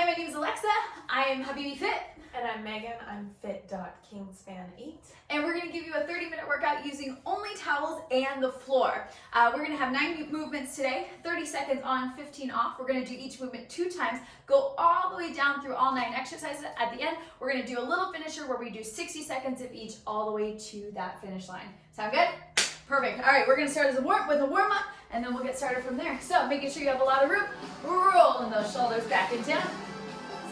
Hi, my name is Alexa. I am Habibi Fit. And I'm Megan. I'm fit.kingspan8. And we're going to give you a 30-minute workout using only towels and the floor. We're going to have 9 movements today, 30 seconds on, 15 off. We're going to do each movement 2 times, go all the way down through all 9 exercises. At the end, we're going to do a little finisher where we do 60 seconds of each all the way to that finish line. Sound good? Perfect. All right, we're going to start with a warm-up, and then we'll get started from there. So making sure you have a lot of room, rolling those shoulders back and down.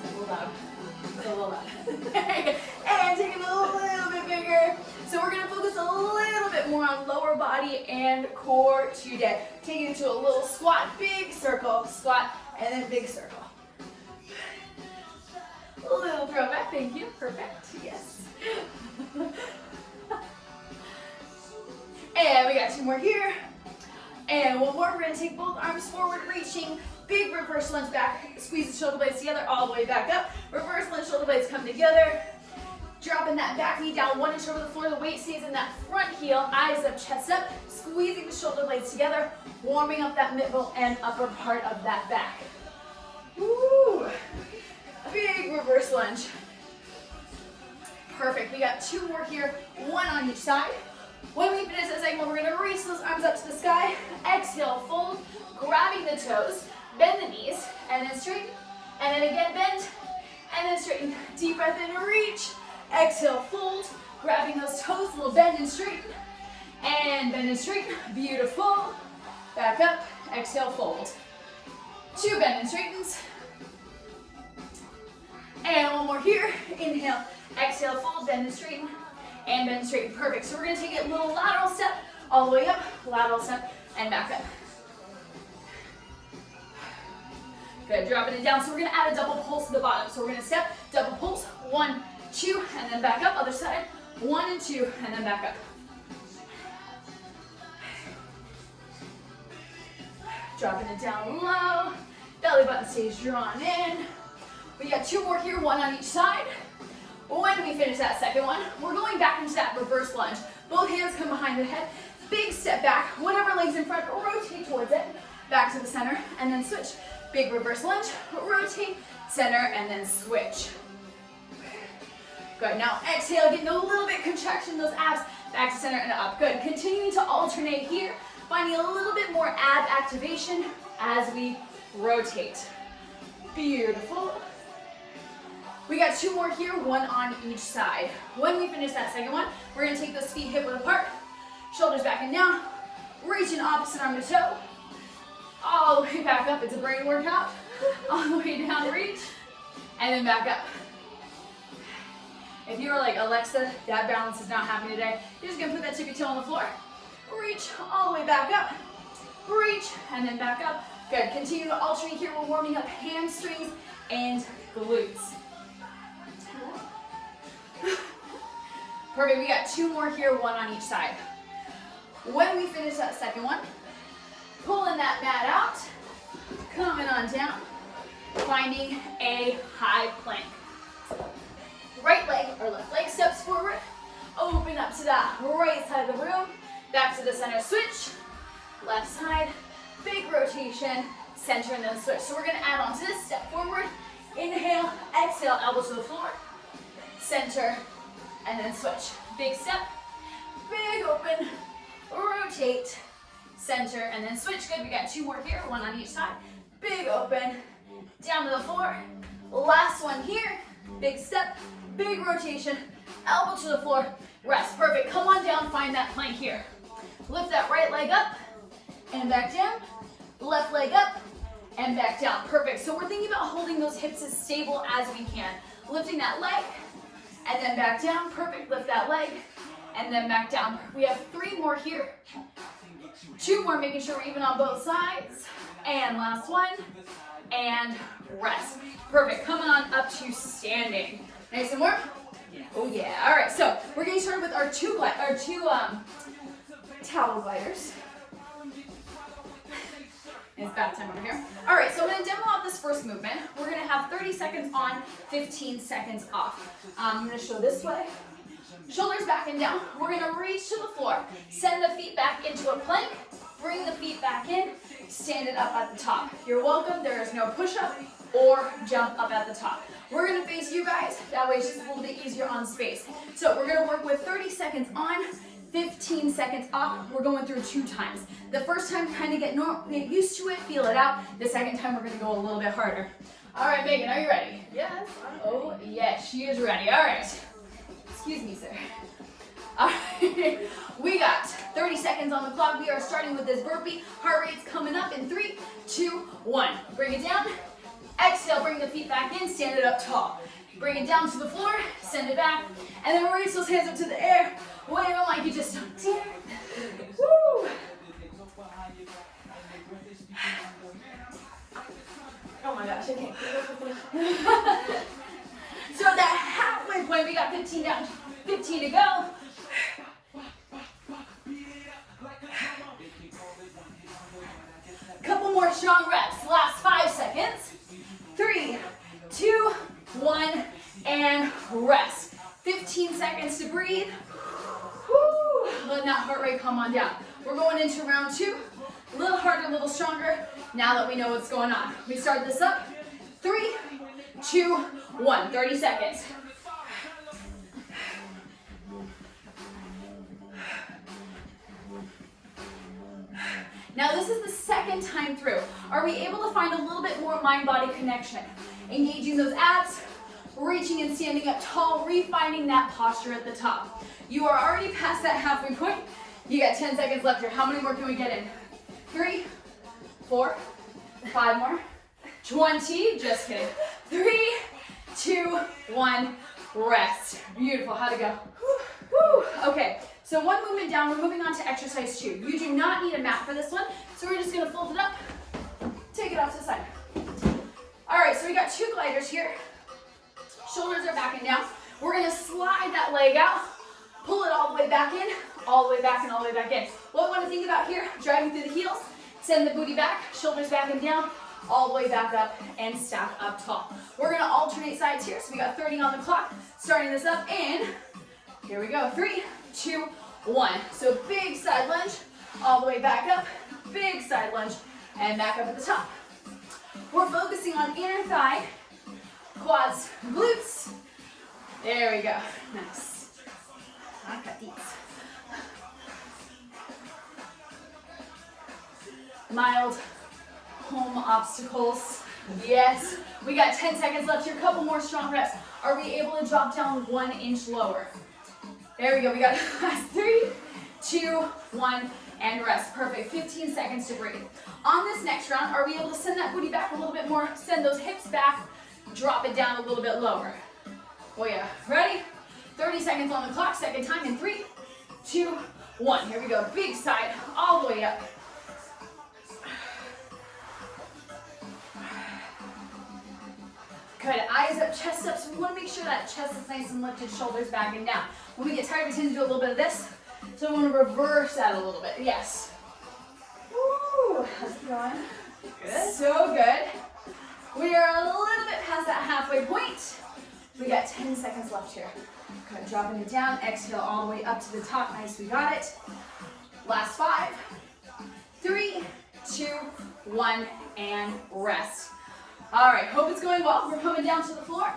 It's a little loud. It's a little loud. And take it a little bit bigger. So we're going to focus a little bit more on lower body and core today. Take it into a little squat, big circle, squat, and then big circle. A little throw back, thank you. Perfect. Yes. And we got 2 more here. And 1 more. We're going to take both arms forward, reaching. Big reverse lunge back. Squeeze the shoulder blades together all the way back up. Reverse lunge, shoulder blades come together. Dropping that back knee down 1 inch over the floor. The weight stays in that front heel. Eyes up, chest up. Squeezing the shoulder blades together. Warming up that middle and upper part of that back. Woo! Big reverse lunge. Perfect. We got 2 more here. 1 on each side. When we finish this segment, we're going to reach those arms up to the sky. Exhale, fold, grabbing the toes. Bend the knees, and then straighten, and then again bend, and then straighten. Deep breath in, reach. Exhale, fold, grabbing those toes, a little bend and straighten, and bend and straighten. Beautiful. Back up, exhale, fold. 2 bend and straightens. And 1 more here. Inhale, exhale, fold, bend and straighten, and bend and straighten. Perfect. So we're going to take it a little lateral step, all the way up, lateral step, and back up. Good, dropping it down. So we're going to add a double pulse to the bottom. So we're going to step, double pulse, 1, 2, and then back up. Other side, 1 and 2, and then back up. Dropping it down low. Belly button stays drawn in. We got 2 more here, 1 on each side. When we finish that second one, we're going back into that reverse lunge. Both hands come behind the head. Big step back. Whatever leg's in front, rotate towards it. Back to the center, and then switch. Big reverse lunge, rotate, center, and then switch. Good, now exhale, getting a little bit contraction, those abs, back to center and up. Good, continuing to alternate here, finding a little bit more ab activation as we rotate. Beautiful. We got 2 more here, 1 on each side. When we finish that second one, we're gonna take those feet hip width apart, shoulders back and down, reaching opposite arm to toe, all the way back up. It's a brain workout. All the way down, reach, and then back up. If you're like, Alexa, that balance is not happening today, you're just gonna put that tippy toe on the floor. Reach all the way back up. Reach, and then back up. Good, continue to alternate here. We're warming up hamstrings and glutes. Perfect, we got 2 more here, 1 on each side. When we finish that second one, pulling that mat out, coming on down, finding a high plank. Right leg or left leg steps forward, open up to that right side of the room, back to the center, switch, left side, big rotation, center, and then switch. So we're going to add on to this, step forward, inhale, exhale, elbow to the floor, center, and then switch. Big step, big open, rotate, center, and then switch. Good, we got 2 more here, 1 on each side. Big open, down to the floor. Last one here, big step, big rotation, elbow to the floor, rest. Perfect, come on down, find that plank here. Lift that right leg up and back down, left leg up and back down. Perfect, so we're thinking about holding those hips as stable as we can. Lifting that leg and then back down. Perfect, lift that leg and then back down. We have 3 more here. 2 more, making sure we're even on both sides. And last one, and rest. Perfect, coming on up to standing. Nice and warm? Yeah. Oh yeah, all right, so we're getting started with our two towel gliders. It's bath time over here. All right, so I'm gonna demo out this first movement. We're gonna have 30 seconds on, 15 seconds off. I'm gonna show this way. Shoulders back and down. We're gonna reach to the floor. Send the feet back into a plank. Bring the feet back in. Stand it up at the top. You're welcome. There is no push-up. or jump up at the top. We're gonna face you guys, that way it's just a little bit easier on space. So we're gonna work with 30 seconds on, 15 seconds off. We're going through 2 times. The first time, kind of get used to it, feel it out. The second time, we're gonna go a little bit harder. All right, Megan, are you ready? Yes. Oh, yes, she is ready. All right. Excuse me, sir. All right, we got 30 seconds on the clock. We are starting with this burpee. Heart rate's coming up in 3, 2, 1. Bring it down. Exhale, bring the feet back in, stand it up tall. Bring it down to the floor, send it back, and then raise those hands up to the air. Wave them like you just don't dare. Woo! Oh my gosh, I can't keep up with So that halfway point, we got 15 down, 15 to go. Couple more strong reps, last 5 seconds. 3, 2, 1, and rest. 15 seconds to breathe. Woo! Letting that heart rate come on down. We're going into round 2. A little harder, a little stronger. Now that we know what's going on. We start this up. 3, 2, 1. 30 seconds. Now this is the second time through. Are we able to find a little bit more mind-body connection? Engaging those abs, reaching and standing up tall, refining that posture at the top. You are already past that halfway point. You got 10 seconds left here. How many more can we get in? 3, 4, 5 more. 20, just kidding. 3, 2, 1, rest. Beautiful, how'd it go? Whew. Okay, so one movement down, we're moving on to exercise 2. You do not need a mat for this one, so we're just gonna fold it up, take it off to the side. All right, so we got 2 gliders here. Shoulders are back and down. We're gonna slide that leg out, pull it all the way back in, all the way back and all the way back in. What we wanna think about here, driving through the heels, send the booty back, shoulders back and down, all the way back up and stack up tall. We're gonna alternate sides here, so we got 30 on the clock. Starting this up in, here we go, 3, 2, 1. So big side lunge, all the way back up, big side lunge, and back up at the top. We're focusing on inner thigh, quads, glutes. There we go, nice. I got these. Mild home obstacles. Yes, we got 10 seconds left here, a couple more strong reps. Are we able to drop down 1 inch lower? There we go, we got 3, 2, 1, and rest. Perfect, 15 seconds to breathe. On this next round, are we able to send that booty back a little bit more, send those hips back, drop it down a little bit lower. Oh yeah, ready? 30 seconds on the clock, second time in 3, 2, 1. Here we go, big side, all the way up. Good, eyes up, chest up, so we want to make sure that chest is nice and lifted, shoulders back and down. When we get tired, we tend to do a little bit of this, so we want to reverse that a little bit, yes. Woo, how's it going? Good. So good. We are a little bit past that halfway point. We got 10 seconds left here. Good, dropping it down, exhale all the way up to the top, nice, we got it. Last 5, 3, 2, 1, and rest. All right, hope it's going well. We're coming down to the floor.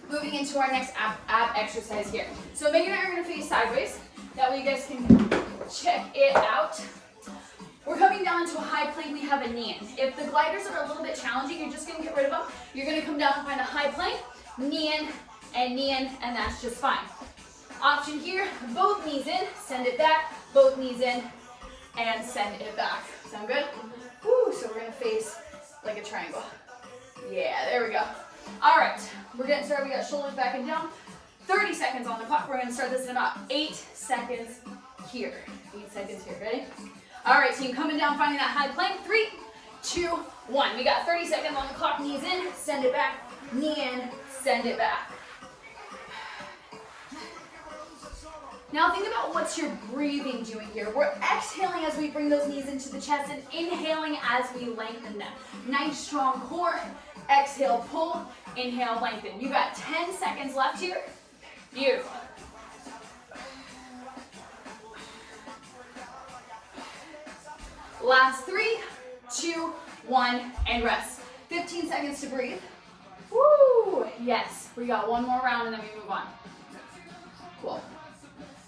Moving into our next ab exercise here. So Megan and I are gonna face sideways. That way you guys can check it out. We're coming down to a high plank, we have a knee in. If the gliders are a little bit challenging, you're just gonna get rid of them. You're gonna come down and find a high plank, knee in, and that's just fine. Option here, both knees in, send it back, both knees in, and send it back. Sound good? Woo, so we're gonna face like a triangle. Yeah, there we go. All right, we're getting started. We got shoulders back and down. 30 seconds on the clock. We're gonna start this in about 8 seconds here. 8 seconds here, ready? All right, team, coming down, finding that high plank. 3, 2, 1. We got 30 seconds on the clock. Knees in, send it back. Knee in, send it back. Now think about what's your breathing doing here. We're exhaling as we bring those knees into the chest and inhaling as we lengthen them. Nice strong core. Exhale, pull. Inhale, lengthen. You got 10 seconds left here. Beautiful. Last 3, 2, 1, and rest. 15 seconds to breathe. Woo! Yes, we got one more round and then we move on. Cool.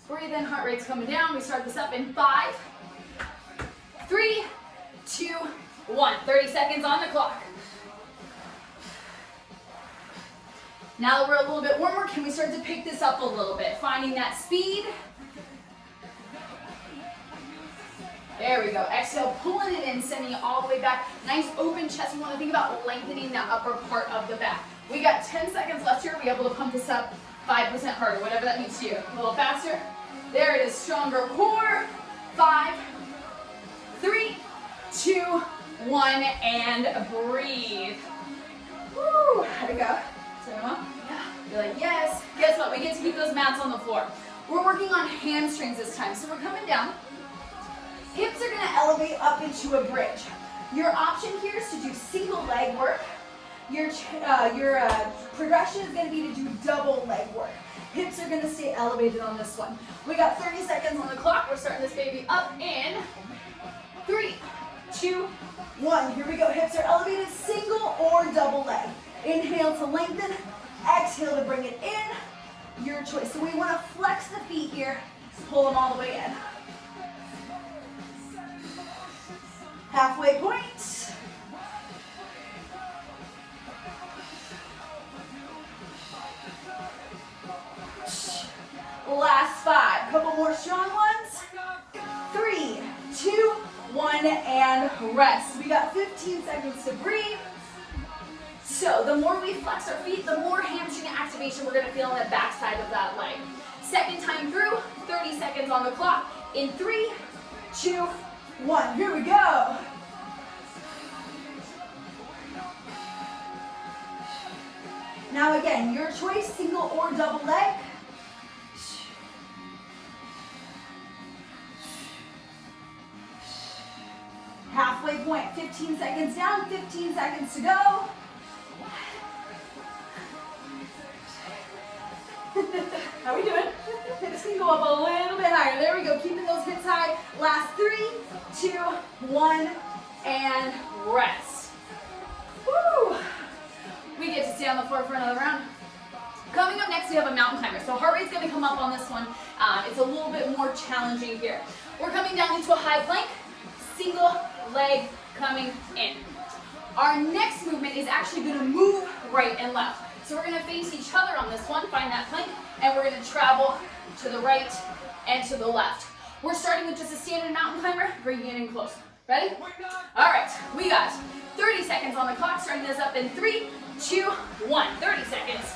Breathe in, heart rate's coming down. We start this up in 5, 3, 2, 1. 30 seconds on the clock. Now that we're a little bit warmer, can we start to pick this up a little bit? Finding that speed. There we go. Exhale, pulling it in, sending it all the way back. Nice open chest. We want to think about lengthening that upper part of the back. We got 10 seconds left here. We're able to pump this up 5% harder, whatever that means to you. A little faster. There it is. Stronger core. 5, 3, 2, 1, and breathe. Woo! There we go. Yeah. You're like, yes. Guess what? We get to keep those mats on the floor. We're working on hamstrings this time. So we're coming down. Hips are going to elevate up into a bridge. Your option here is to do single leg work. Your progression is going to be to do double leg work. Hips are going to stay elevated on this one. We got 30 seconds on the clock. We're starting this baby up in 3, 2, 1. Here we go. Hips are elevated, single or double leg. Inhale to lengthen. Exhale to bring it in. Your choice. So we want to flex the feet here. Pull them all the way in. Halfway point. Last 5. Couple more strong ones. 3, 2, 1, and rest. We got 15 seconds to breathe. So the more we flex our feet, the more hamstring activation we're going to feel on the backside of that leg. Second time through, 30 seconds on the clock. In 3, 2, 1. Here we go. Now again, your choice, single or double leg. Halfway point, 15 seconds down, 15 seconds to go. How we doing? Hips can go up a little bit higher. There we go, keeping those hips high. Last 3, 2, 1, and rest. Woo! We get to stay on the floor for another round. Coming up next, we have a mountain climber. So heart rate's gonna come up on this one. It's a little bit more challenging here. We're coming down into a high plank, single leg coming in. Our next movement is actually gonna move right and left. So we're gonna face each other on this one, find that plank, and we're gonna travel to the right and to the left. We're starting with just a standard mountain climber, bringing it in close. Ready? All right, we got 30 seconds on the clock, starting this up in 3, 2, 1. 30 seconds.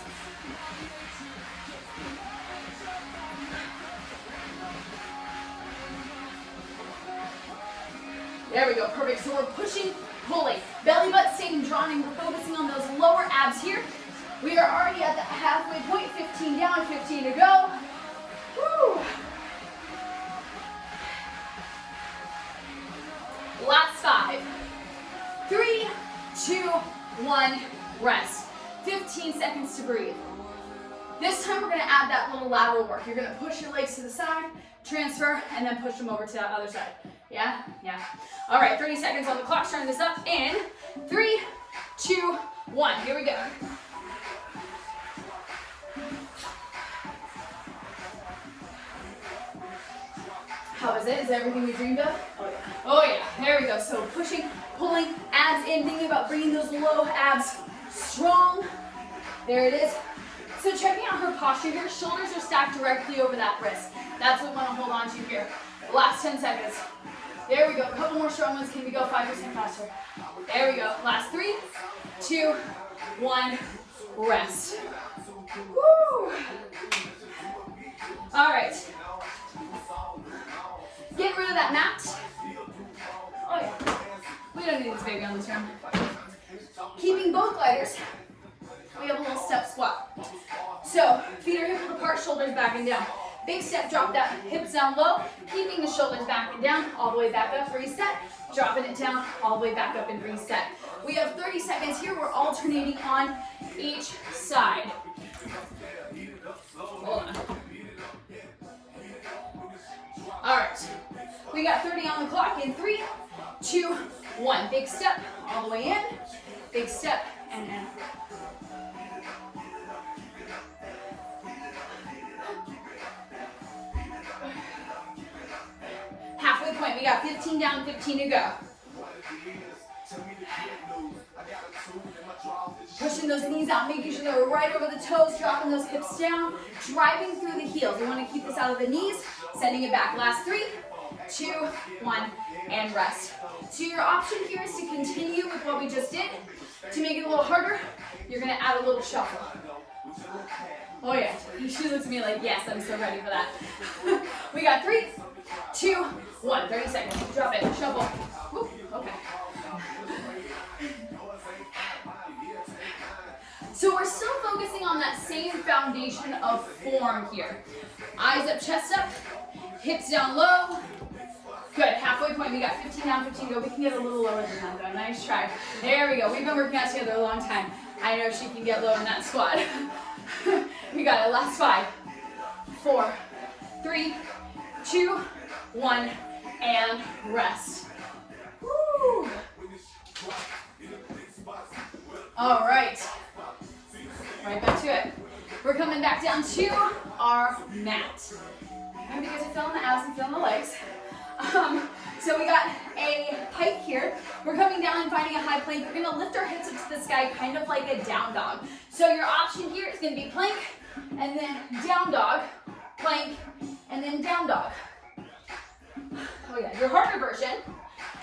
There we go, perfect. So we're pushing, pulling. Belly button staying drawn, and we're focusing on those lower abs here. We are already at the halfway point, 15 down, 15 to go. Woo! Last 5, 3, 2, 1, rest. 15 seconds to breathe. This time we're gonna add that little lateral work. You're gonna push your legs to the side, transfer, and then push them over to the other side. Yeah? Yeah. All right, 30 seconds on the clock, starting this up in 3, 2, 1. Here we go. How is it? Is it everything we dreamed of? Oh yeah. Oh yeah. There we go. So pushing, pulling, abs in, thinking about bringing those low abs strong. There it is. So checking out her posture here, shoulders are stacked directly over that wrist. That's what we want to hold on to here. Last 10 seconds. There we go. A couple more strong ones. Can we go 5% faster? There we go. Last 3, 2, 1, rest. Woo! All right. Get rid of that mat. Oh yeah. We don't need this baby on this round. Keeping both gliders, we have a little step squat. So feet are hip width apart, shoulders back and down. Big step, drop that hips down low, keeping the shoulders back and down, all the way back up, reset. Dropping it down, all the way back up and reset. We have 30 seconds here. We're alternating on each side. Hold on. All right. We got 30 on the clock in 3, 2, 1. Big step all the way in. big step, and in. Halfway point, we got 15 down, 15 to go. Pushing those knees out, making sure they're right over the toes, dropping those hips down, driving through the heels. We want to keep this out of the knees, sending it back. Last 3, 2, 1, and rest. So your option here is to continue with what we just did. To make it a little harder, you're going to add a little shuffle. Oh yeah, she looks at me like, yes, I'm so ready for that. We got 3, 2, 1, 30 seconds. Drop it, shuffle. Woo, okay. So we're still focusing on that same foundation of form here. Eyes up, chest up, hips down low. Good, halfway point, we got 15 down, 15 go. We can get a little lower than that though, nice try. There we go, we've been working out together a long time. I know she can get low in that squat. We got it, last 5, 4, 3, 2, 1, and rest. Woo. All right. Right back to it. We're coming back down to our mat. I hope you guys are feeling the abs and feeling the legs. So we got a hike here. We're coming down and finding a high plank. We're gonna lift our hips up to the sky, kind of like a down dog. So your option here is gonna be plank, and then down dog, plank, and then down dog. Oh yeah, your harder version,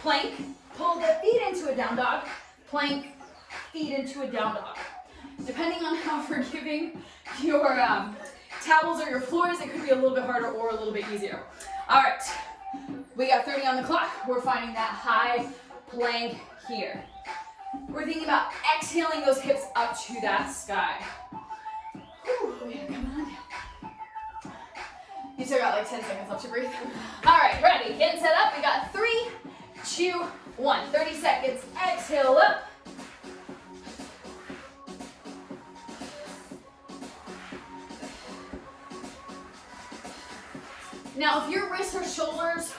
plank, pull the feet into a down dog, plank, feet into a down dog. Depending on how forgiving your towels or your floors, it could be a little bit harder or a little bit easier. All right, we got 30 on the clock. We're finding that high plank here. We're thinking about exhaling those hips up to that sky. Whew, yeah, come on down. You still got like 10 seconds left to breathe. All right, ready, getting set up. We got 3, 2, 1. 30 seconds, exhale up. Now, if your wrists or shoulders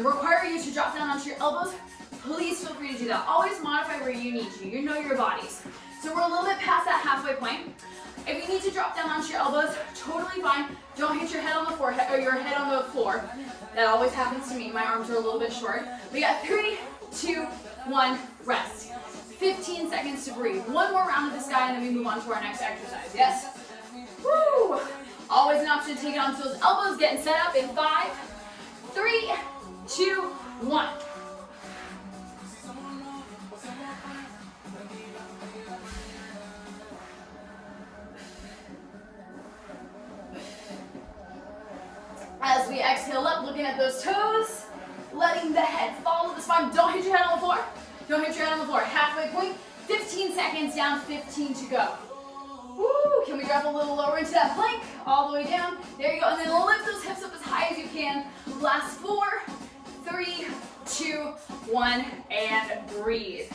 require you to drop down onto your elbows, please feel free to do that. Always modify where you need to. You know your bodies. So we're a little bit past that halfway point. If you need to drop down onto your elbows, totally fine. Don't hit your head on the forehead or your head on the floor. That always happens to me. My arms are a little bit short. We got 3, 2, 1, rest. 15 seconds to breathe. One more round of this guy, and then we move on to our next exercise. Yes? Woo! Always an option to take it onto those elbows, getting set up in 5, 3, 2, 1. As we exhale up, looking at those toes, letting the head follow the spine. Don't hit your head on the floor. Don't hit your head on the floor. Halfway point, 15 seconds down, 15 to go. Woo! Can we drop a little lower into that plank? All the way down. There you go. And then lift those hips up as high as you can. Last 4, 3, 2, 1, and breathe.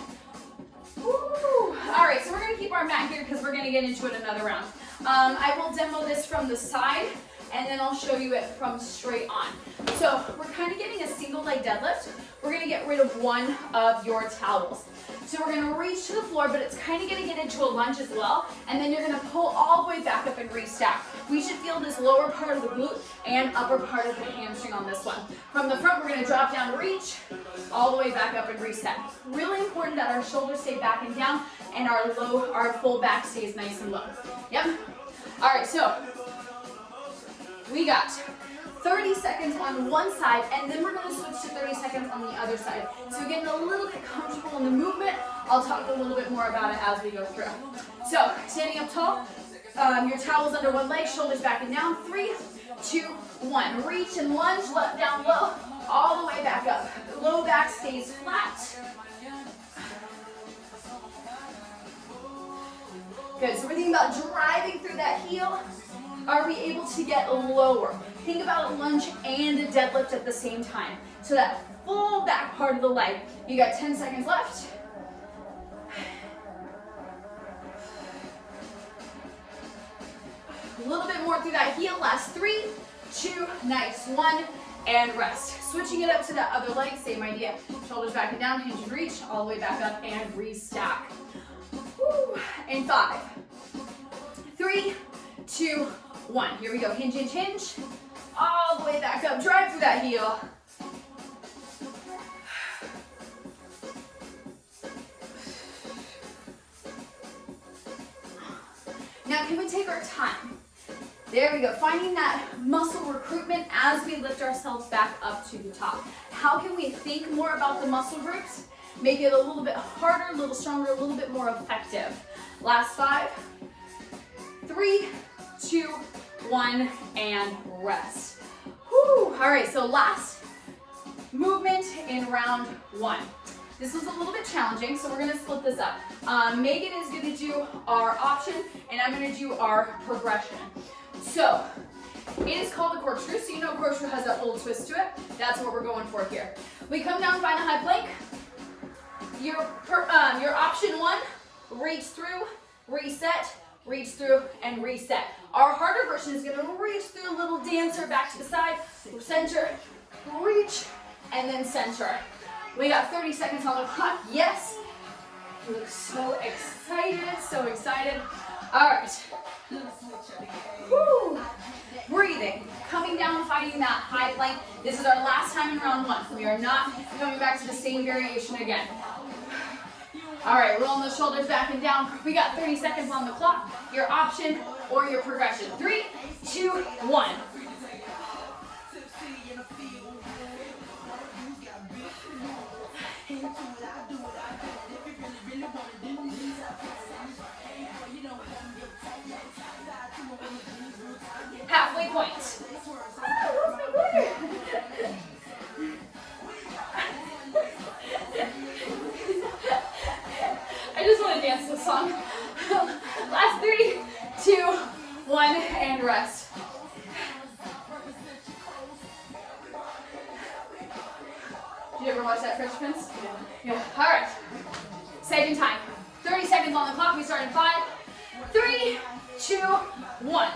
Woo! All right, so we're going to keep our mat here because we're going to get into it another round. I will demo this from the side, and then I'll show you it from straight on. So we're kind of getting a single leg deadlift. We're going to get rid of one of your towels. So we're going to reach to the floor, but it's kind of going to get into a lunge as well. And then you're going to pull all the way back up and restack. We should feel this lower part of the glute and upper part of the hamstring on this one. From the front, we're going to drop down, reach, all the way back up and reset. Really important that our shoulders stay back and down and our full back stays nice and low. Yep. All right, so we got 30 seconds on one side, and then we're going to switch to 30 seconds on the other side. So getting a little bit comfortable in the movement. I'll talk a little bit more about it as we go through. So standing up tall, your towel's under one leg, shoulders back and down. 3, 2, 1. Reach and lunge, left down low, all the way back up. Low back stays flat. Good, so we're thinking about driving through that heel. Are we able to get lower? Think about a lunge and a deadlift at the same time. So that full back part of the leg. You got 10 seconds left. A little bit more through that heel. Last 3, 2, nice. 1, and rest. Switching it up to that other leg, same idea. Shoulders back and down, hinge and reach, all the way back up and restack. Woo. In 5, 3, 2, 1. Here we go, hinge, hinge, hinge. All the way back up, drive through that heel. Now can we take our time? There we go, finding that muscle recruitment as we lift ourselves back up to the top. How can we think more about the muscle groups? Make it a little bit harder, a little stronger, a little bit more effective. Last 5, 3, 2, 1, and rest. Whew. All right, so last movement in round 1. This was a little bit challenging, so we're gonna split this up. Megan is gonna do our option, and I'm gonna do our progression. So, it is called a corkscrew, so you know corkscrew has that little twist to it. That's what we're going for here. We come down, find a high plank. Your option 1, reach through, reset, reach through, and reset. Our harder version is gonna reach through, a little dancer, back to the side, center, reach, and then center. We got 30 seconds on the clock. Yes. You look so excited, so excited. All right. Woo. Breathing, coming down, finding that high plank. This is our last time in round 1. We are not coming back to the same variation again. All right, rolling the shoulders back and down. We got 30 seconds on the clock. Your option or your progression. 3, 2, 1. Halfway point. I just want to dance this song. Last 3, 2, 1, and rest. Did you ever watch that Fresh Prince? Yeah. All right. Second time. 30 seconds on the clock. We start in 5, 3, 2, 1.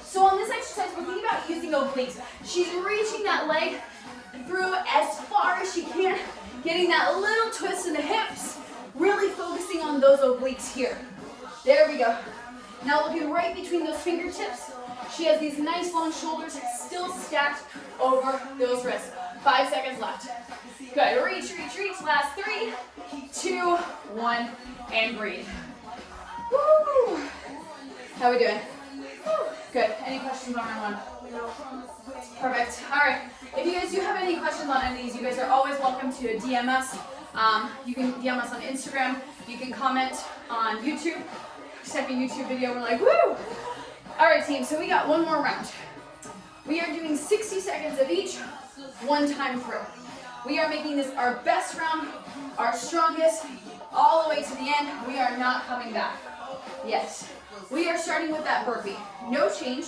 So on this exercise, we're thinking about using obliques. She's reaching that leg through as far as she can, getting that little twist in the hips, really focusing on those obliques here. There we go. Now looking right between those fingertips. She has these nice long shoulders still stacked over those wrists. 5 seconds left. Good. Reach, reach, reach. Last 3, 2, 1, and breathe. Woo! How we doing? Woo. Good. Any questions on round 1? Perfect. All right. If you guys do have any questions on any of these, you guys are always welcome to DM us. You can DM us on Instagram. You can comment on YouTube. Second YouTube video, we're like, woo! All right, team, so we got one more round. We are doing 60 seconds of each, one time through. We are making this our best round, our strongest, all the way to the end. We are not coming back. Yes. We are starting with that burpee. No change.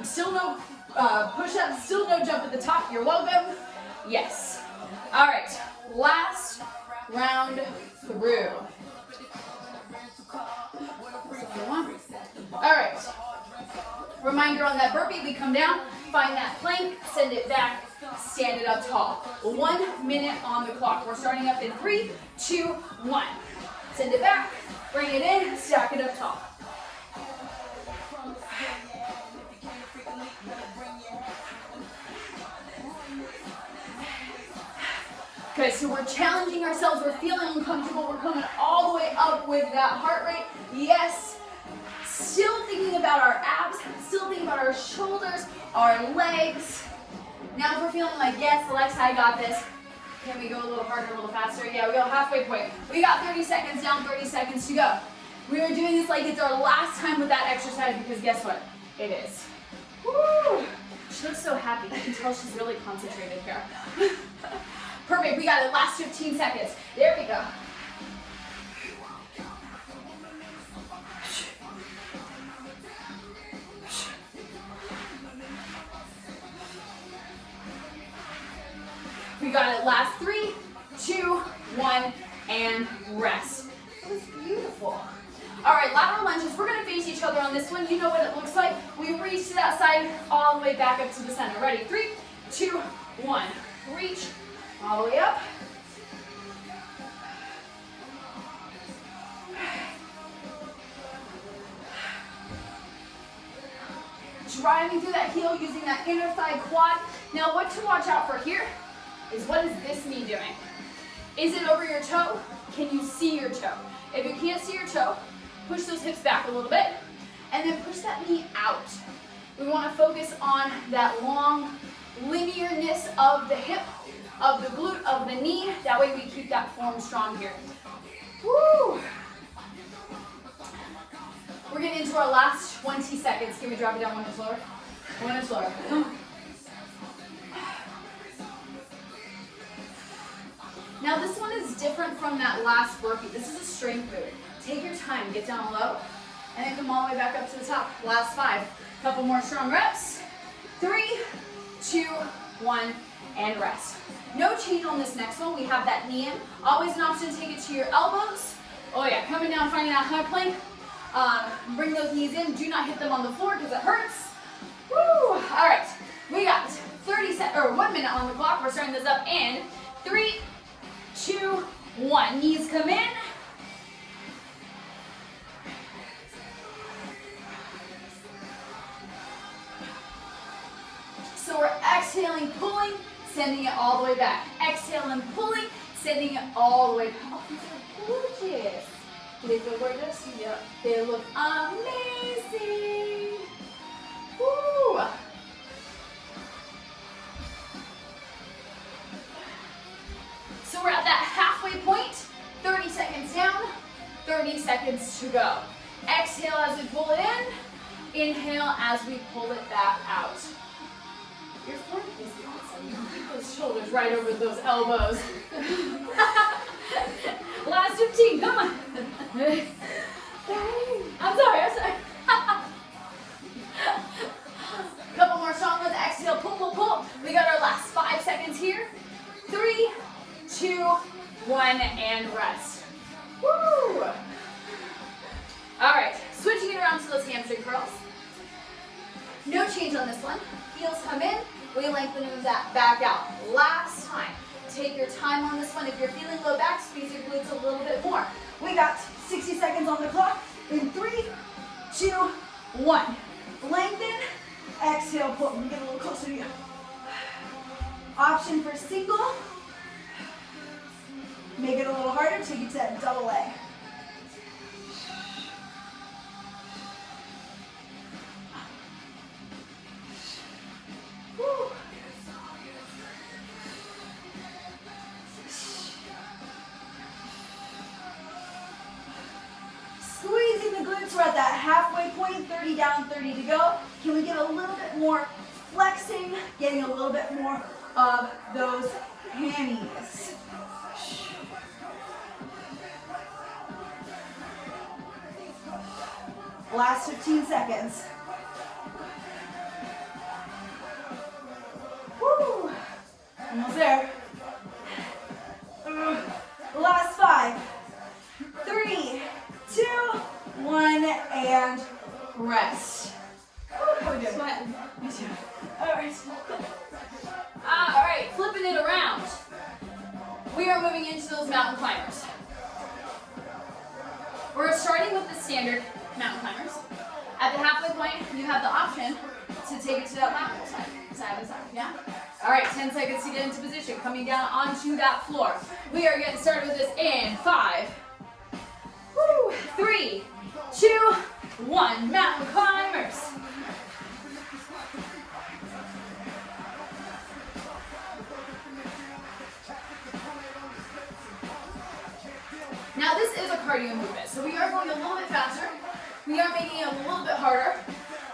Still no push-up, still no jump at the top. You're welcome. Yes. All right, last round through. All right. Reminder on that burpee, we come down, find that plank, send it back, stand it up tall. 1 minute on the clock. We're starting up in 3, 2, 1. Send it back, bring it in, stack it up tall. Okay, so we're challenging ourselves, we're feeling uncomfortable, we're coming all the way up with that heart rate. Yes. Still thinking about our abs, still thinking about our shoulders, our legs. Now if we're feeling like, yes, Alexa, I got this. Can we go a little harder, a little faster? Yeah, we go halfway point. We got 30 seconds down, 30 seconds to go. We are doing this like it's our last time with that exercise because guess what? It is. Woo! She looks so happy. You can tell she's really concentrated here. Perfect, we got it. Last 15 seconds. There we go. We got it. Last 3, 2, 1, and rest. That was beautiful. All right, lateral lunges. We're gonna face each other on this one. You know what it looks like. We reach to that side, all the way back up to the center. Ready? 3, 2, 1. Reach all the way up. Driving through that heel, using that inner thigh quad. Now what to watch out for here is, what is this knee doing? Is it over your toe? Can you see your toe? If you can't see your toe, push those hips back a little bit, and then push that knee out. We want to focus on that long linearness of the hip, of the glute, of the knee. That way we keep that form strong here. Woo! We're getting into our last 20 seconds. Can we drop it down 1 inch lower? 1 inch lower. Now this one is different from that last burpee. This is a strength move. Take your time, get down low, and then come all the way back up to the top. Last 5. Couple more strong reps. 3, 2, 1, and rest. No change on this next one. We have that knee in. Always an option to take it to your elbows. Oh yeah, coming down, finding that high plank. Bring those knees in. Do not hit them on the floor because it hurts. Woo! All right, we got 1 minute on the clock. We're starting this up in 3, 2, 1. Knees come in. So we're exhaling, pulling, sending it all the way back. Exhaling, pulling, sending it all the way back. Oh, these are gorgeous. Do they feel gorgeous? Yeah. They look amazing. Woo! So we're at that halfway point. 30 seconds down, 30 seconds to go. Exhale as we pull it in. Inhale as we pull it back out. Your form is awesome. Keep those shoulders right over those elbows. Last 15, come on. I'm sorry. Couple more strong ones. Exhale, pull, pull, pull. We got our last 5 seconds here. 3, 2, 1, and rest. Woo! All right, switching it around to those hamstring curls. No change on this one. Heels come in. We lengthen that back out. Last time. Take your time on this one. If you're feeling low back, squeeze your glutes a little bit more. We got 60 seconds on the clock. In 3, 2, 1. Lengthen. Exhale, pull. Let me get a little closer to you. Option for single. Make it a little harder. Take it to that double leg. Woo. Squeezing the glutes. We're at that halfway point. 30 down, 30 to go. Can we get a little bit more flexing? Getting a little bit more of those hammies. Last 15 seconds. Woo! Almost there. Last 5. 3, 2, 1, and rest. How we doing? Sweating. Me too. All right, flipping it around. We are moving into those mountain climbers. We're starting with the standard mountain climbers. At the halfway point, you have the option to take it to that lateral side, side to side, yeah? All right, 10 seconds to get into position, coming down onto that floor. We are getting started with this in 5, 3, 2, 1, mountain climbers. Now this is a cardio movement, so we are going a little bit faster. We are making it a little bit harder.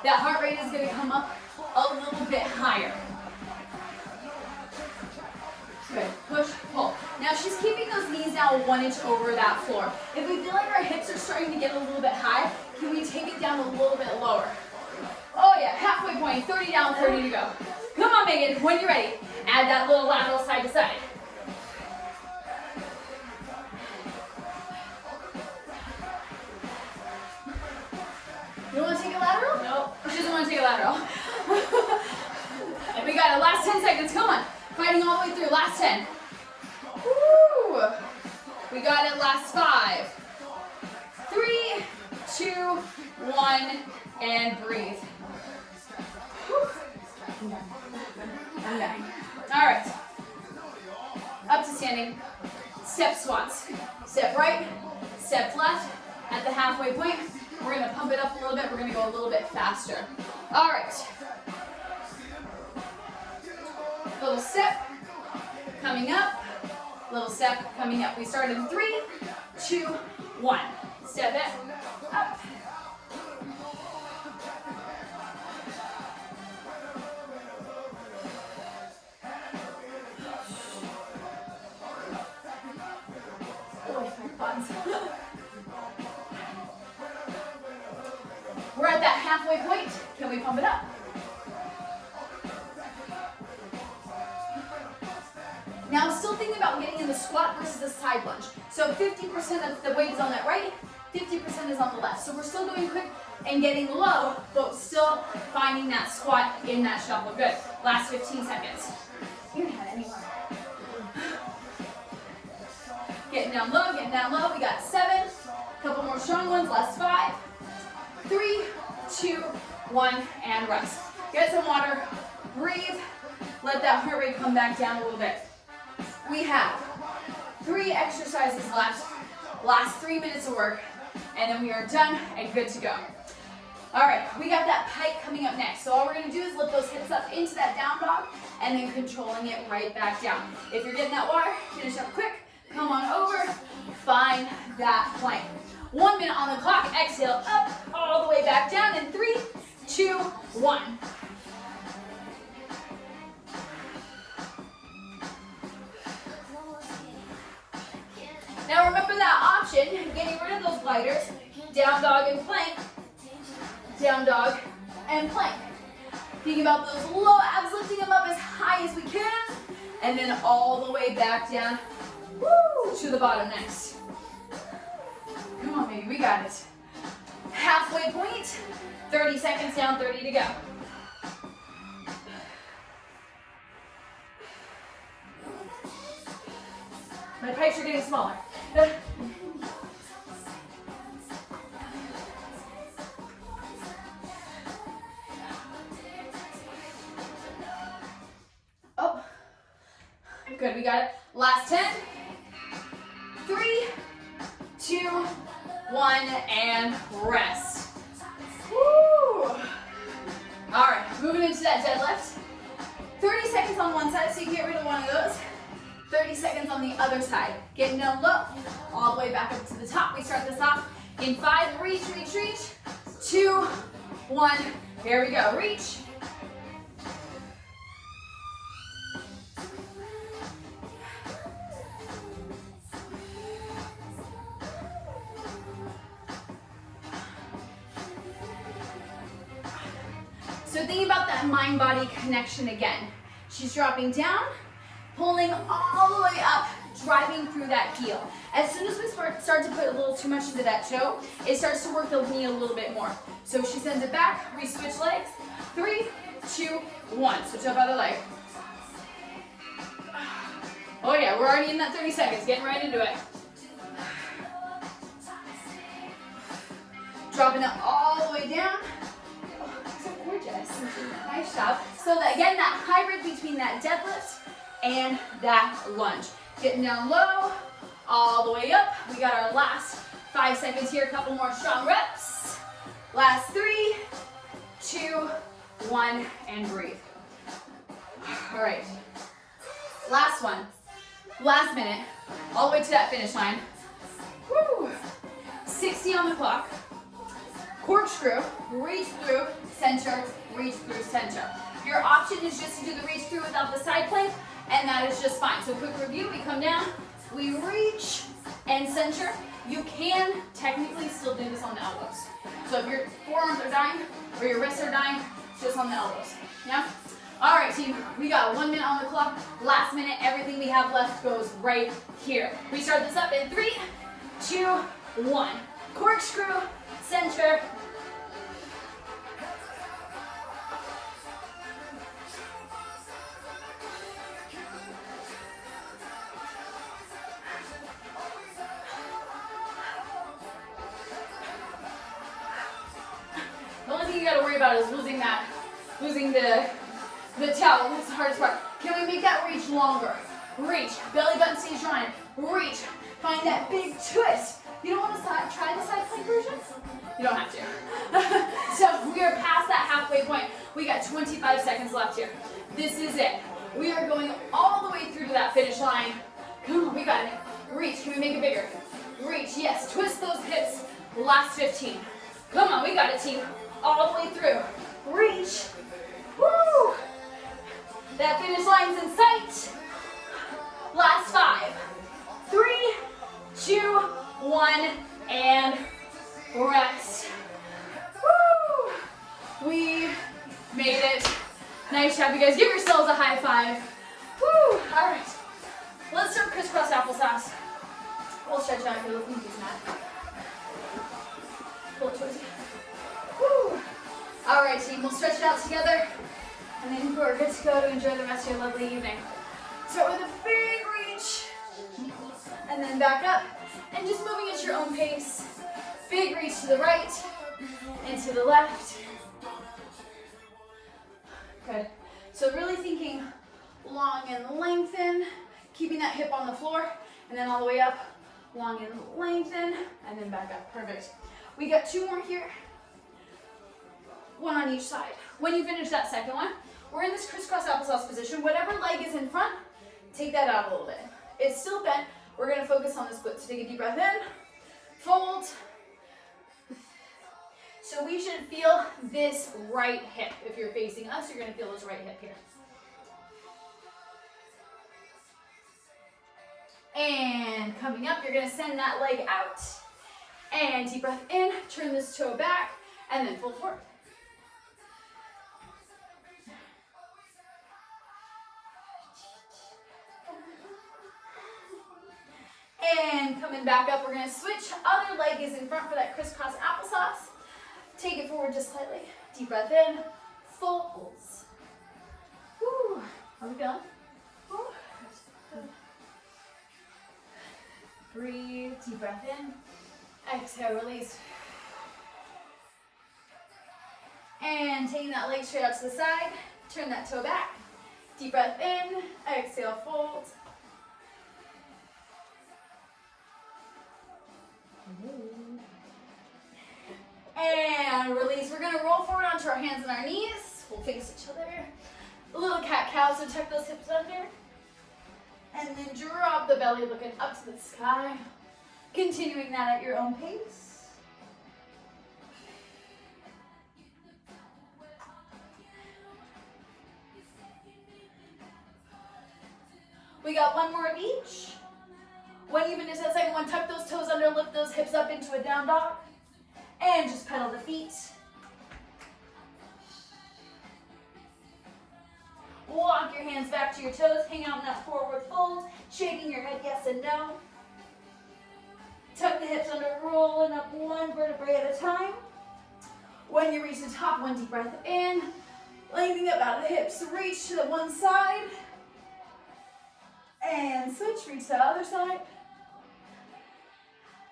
That heart rate is going to come up a little bit higher. Good, push, pull. Now she's keeping those knees now 1 inch over that floor. If we feel like our hips are starting to get a little bit high, can we take it down a little bit lower? Oh yeah, halfway point, 30 down, 30 to go. Come on, Megan, when you're ready, add that little lateral side to side. She doesn't want to take a lateral. And we got it. Last 10 seconds. Come on. Fighting all the way through. Last 10. Woo. We got it. Last 5. 3, 2, 1, and breathe. I'm done. All right. Up to standing. Step squats. Step right, step left. At the halfway point, we're gonna pump it up a little bit. We're gonna go a little bit faster. All right. Little step coming up. Little step coming up. We start in 3, 2, 1. Step it up. We're at that halfway point. Can we pump it up? Now I'm still thinking about getting in the squat versus the side lunge. So 50% of the weight is on that right, 50% is on the left. So we're still doing quick and getting low, but still finding that squat in that shuffle. Good. Last 15 seconds. You can have it anywhere. Getting down low, getting down low. We got 7. Couple more strong ones. Last 5. 3, 2, 1, and rest. Get some water. Breathe. Let that heart rate come back down a little bit. We have 3 exercises left. Last 3 minutes of work, and then we are done and good to go. All right, we got that pike coming up next. So all we're gonna do is lift those hips up into that down dog, and then controlling it right back down. If you're getting that water, finish up quick. Come on over, find that plank. 1 minute on the clock. Exhale up, all the way back down in 3, 2, 1. Now remember that option, getting rid of those gliders, down dog and plank, down dog and plank. Think about those low abs, lifting them up as high as we can, and then all the way back down, woo, to the bottom next. Come on, baby, we got it. Halfway point, 30 seconds down, 30 to go. My pikes are getting smaller. Oh, good, we got it. Last 10. 3, 2, 1, and rest. Woo! All right, moving into that deadlift. 30 seconds on one side, so you can get rid of one of those. 30 seconds on the other side. Getting down low, all the way back up to the top. We start this off in 5, reach, reach, reach. 2, 1, here we go, reach. So think about that mind-body connection again. She's dropping down, pulling all the way up, driving through that heel. As soon as we start to put a little too much into that toe, it starts to work the knee a little bit more. So she sends it back, we switch legs. 3, 2, 1. Switch up other leg. Oh yeah, we're already in that 30 seconds, getting right into it. Dropping it all the way down. So gorgeous. Nice job. So that, again, that hybrid between that deadlift and that lunge. Getting down low, all the way up. We got our last 5 seconds here. A couple more strong reps. Last 3, 2, 1, and breathe. All right. Last one. Last minute. All the way to that finish line. Woo! 60 on the clock. Corkscrew, reach through, center, reach through, center. Your option is just to do the reach through without the side plank, and that is just fine. So quick review, we come down, we reach and center. You can technically still do this on the elbows. So if your forearms are dying or your wrists are dying, just on the elbows, yeah? All right, team, we got 1 minute on the clock. Last minute, everything we have left goes right here. We start this up in 3, 2, 1. Corkscrew, center. thing you gotta worry about is losing the towel. That's the hardest part. Can we make that reach longer? Reach. Belly button stays drawn. Reach. Find that big twist. You don't want to try the side plank version? You don't have to. So we are past that halfway point. We got 25 seconds left here. This is it. We are going all the way through to that finish line. Come on, we got it. Reach. Can we make it bigger? Reach. Yes. Twist those hips. Last 15. Come on, we got it, team. All the way through. Reach. Woo! That finish line's in sight. Last 5. 3, 2, 1, and rest. Woo! We made it. Nice job, you guys. Give yourselves a high five. Woo! All right. Let's start crisscross applesauce. We'll stretch out here. Look, use that. Pull it towards you. Woo! All right, team. We'll stretch it out together, and then we're good to go to enjoy the rest of your lovely evening. Start with a big reach, and then back up, and just moving at your own pace. Big reach to the right and to the left. Good. So really thinking long and lengthen, keeping that hip on the floor, and then all the way up, long and lengthen, and then back up. Perfect. We got 2 more here. 1 on each side. When you finish that second one, we're in this crisscross applesauce position. Whatever leg is in front, take that out a little bit. It's still bent. We're going to focus on the split. So take a deep breath in, fold. So we should feel this right hip. If you're facing us, you're going to feel this right hip here. And coming up, you're going to send that leg out. And deep breath in, turn this toe back, and then fold forward. And coming back up, we're going to switch. Other leg is in front for that crisscross applesauce. Take it forward just slightly. Deep breath in, folds. Woo. Are we going? Woo. Breathe, deep breath in. Exhale, release. And taking that leg straight out to the side, turn that toe back. Deep breath in, exhale, fold. And release. We're going to roll forward onto our hands and our knees. We'll face each other. A little cat-cow, so tuck those hips under. And then drop the belly, looking up to the sky. Continuing that at your own pace. We got 1 more of each. When you finish that second one, tuck those toes under, lift those hips up into a down dog. And just pedal the feet. Walk your hands back to your toes, hang out in that forward fold, shaking your head yes and no. Tuck the hips under, rolling up 1 vertebrae at a time. When you reach the top, 1 deep breath in, lengthening up out of the hips, reach to the one side. And switch, reach to the other side.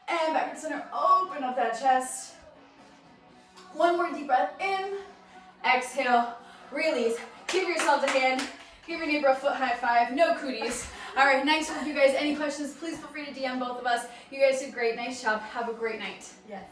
And back to center, open up that chest. 1 more deep breath in. Exhale, release. Give yourselves a hand. Give your neighbor a foot high five. No cooties. All right, nice work, you guys. Any questions, please feel free to DM both of us. You guys did great. Nice job. Have a great night. Yes.